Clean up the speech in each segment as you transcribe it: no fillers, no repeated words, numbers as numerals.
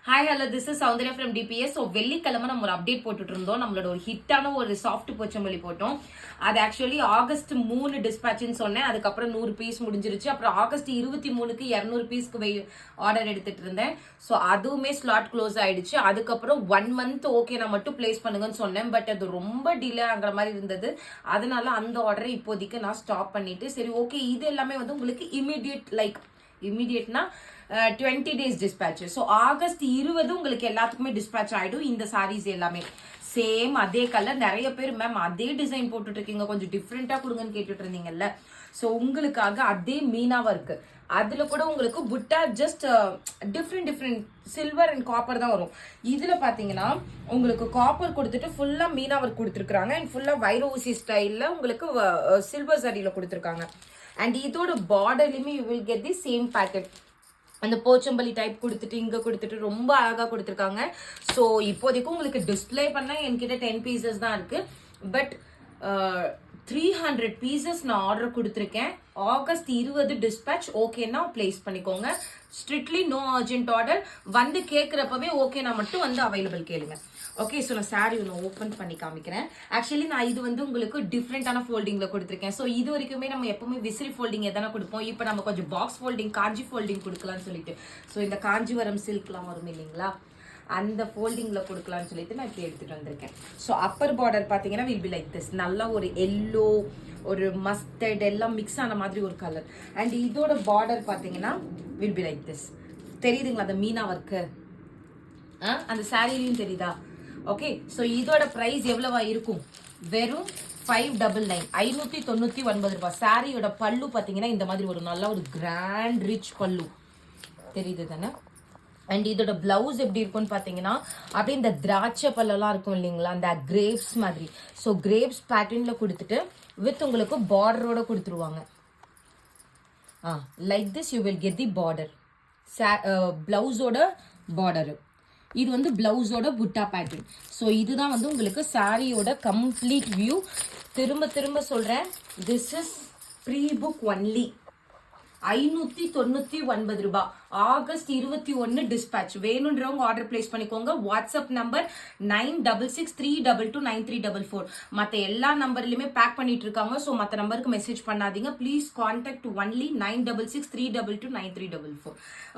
Hi hello this is Soundarya from DPS. So வெள்ளிக்கிழமை நம்ம ஒரு அப்டேட் போட்டுட்டு இருந்தோம். நம்மளோட ஒரு ஹிட்டான ஒரு சாஃப்ட் போச்சம்பள்ளி போட்டோம். அது ஆக்சுவலி ஆகஸ்ட் 3 டிஸ்பேட்ச்னு சொன்னேன். அதுக்கப்புறம் 100 பீஸ் முடிஞ்சிருச்சு. அப்புறம் ஆகஸ்ட் 23க்கு 200 பீஸ்க்கு ஆர்டர் எடுத்துட்டு இருந்தேன். ஸோ அதுவுமே ஸ்லாட் க்ளோஸ் ஆயிடுச்சு. அதுக்கப்புறம் 1 மந்த் ஓகே நான் மட்டும் பிளேஸ் பண்ணுங்கன்னு சொன்னேன். பட் அது ரொம்ப டிலே ஆகிற மாதிரி இருந்தது. அதனால அந்த ஆர்டரை இப்போதைக்கு நான் ஸ்டாப் பண்ணிட்டு சரி ஓகே இது எல்லாமே வந்து உங்களுக்கு இமீடியட்னா 20 days dispatch. ஸோ ஆகஸ்ட் 20 உங்களுக்கு எல்லாத்துக்குமே டிஸ்பேச் ஆயிடும். இந்த சாரீஸ் எல்லாமே சேம் அதே கலர். நிறைய பேர் மேம் அதே டிசைன் போட்டுட்டு இருக்கீங்க, கொஞ்சம் டிஃப்ரெண்டா கொடுங்கன்னு கேட்டுட்டு இருந்தீங்கல்ல. ஸோ உங்களுக்காக அதே மீனாவா இருக்கு. அதுல கூட உங்களுக்கு புட்டா just different silver and copper தான் வரும். இதுல பாத்தீங்கன்னா உங்களுக்கு காப்பர் கொடுத்துட்டு ஃபுல்லா மீனா ஒர்க் கொடுத்துருக்காங்க அண்ட் ஃபுல்லா வைரோசி ஸ்டைல்ல உங்களுக்கு சில்வர் சரியில கொடுத்துருக்காங்க. அண்ட் இதோட பார்டர்லயுமே you will get the same pattern. அந்த போச்சம்பள்ளி டைப் கொடுத்துட்டு இங்க கொடுத்துட்டு ரொம்ப அழகா கொடுத்துருக்காங்க. ஸோ இப்போதைக்கு உங்களுக்கு டிஸ்பிளே பண்ணா என்கிட்ட 10 பீசஸ் தான் இருக்கு. பட் 300 பீசஸ் நான் ஆர்டர் கொடுத்துருக்கேன். ஆகஸ்ட் 20 டிஸ்பேச் ஓகேன்னா பிளேஸ் பண்ணிக்கோங்க. Strictly no urgent order. வந்து கேட்குறப்பவே ஓகேனா மட்டும் வந்து அவைலபிள் கேளுங்க. ஓகே, ஸோ நான் சாரி ஒன்று ஓப்பன் பண்ணி காமிக்கிறேன். ஆக்சுவலி நான் இது வந்து உங்களுக்கு டிஃப்ரெண்டான ஃபோல்டிங்கில் கொடுத்துருக்கேன். ஸோ இது வரைக்குமே நம்ம எப்பவுமே விசிறி ஃபோல்டிங் எதனா கொடுப்போம். இப்போ நம்ம கொஞ்சம் பாக்ஸ் ஃபோல்டிங் காஞ்சி ஃபோல்டிங் கொடுக்கலான்னு சொல்லிட்டு ஸோ இந்த காஞ்சிவரம் சில்க்லாம் வரும் இல்லைங்களா, அந்த ஃபோல்டிங்கில் கொடுக்கலான்னு சொல்லிட்டு நான் இப்போ எடுத்துகிட்டு வந்திருக்கேன். ஸோ அப்பர் பார்டர் பார்த்தீங்கன்னா வில் பி லைக் திஸ். நல்லா ஒரு எல்லோ ஒரு மஸ்டர்ட் எல்லாம் மிக்ஸ் ஆன மாதிரி ஒரு கலர். அண்ட் இதோட பார்டர் பார்த்தீங்கன்னா வில் பி லைக் திஸ். தெரியுதுங்களா அந்த மீனா ஒர்க்கு? அந்த சாரிலையும் தெரியுதா? ஓகே, ஸோ இதோட ப்ரைஸ் எவ்வளவா இருக்கும்? வெறும் 599 599 ரூபாய். சாரியோட பல்லு பார்த்தீங்கன்னா இந்த மாதிரி ஒரு நல்ல ஒரு கிராண்ட் ரிச் பல்லு தெரியுது தானே. அண்ட் இதோட பிளவுஸ் எப்படி இருக்கும்னு பார்த்தீங்கன்னா அப்படியே இந்த திராட்சை பல்லெல்லாம் இருக்கும் இல்லைங்களா, அந்த கிரேப்ஸ் மாதிரி. ஸோ கிரேப்ஸ் பேட்டர்ன்ல கொடுத்துட்டு வித் உங்களுக்கு பார்டரோட கொடுத்துருவாங்க. Like this you will get the border. பிளவுஸோட பார்டரு இது வந்து பிளவுஸோட புட்டா பேட்டர்ன். ஸோ இதுதான் வந்து உங்களுக்கு சாரியோட கம்ப்ளீட் வியூ. திரும்ப திரும்ப சொல்றேன், this is pre book only. 599 ரூபாய். August 21 dispatch. வேணுன்றவங்க ஆர்டர் பிளேஸ் பண்ணிக்கோங்க. WhatsApp number 9663229344. மற்ற எல்லா நம்பர்லயுமே பேக் பண்ணிட்டு இருக்காங்க. ஸோ மற்ற நம்பருக்கு மெசேஜ் பண்ணாதீங்க. Please contact only 9663229344.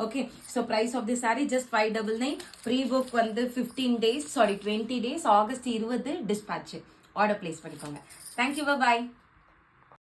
Okay, so price of the sari just 599. Pre book வந்து 20 days. August 20 dispatch. Order place பண்ணிக்கோங்க. தேங்க்யூ, பாய்.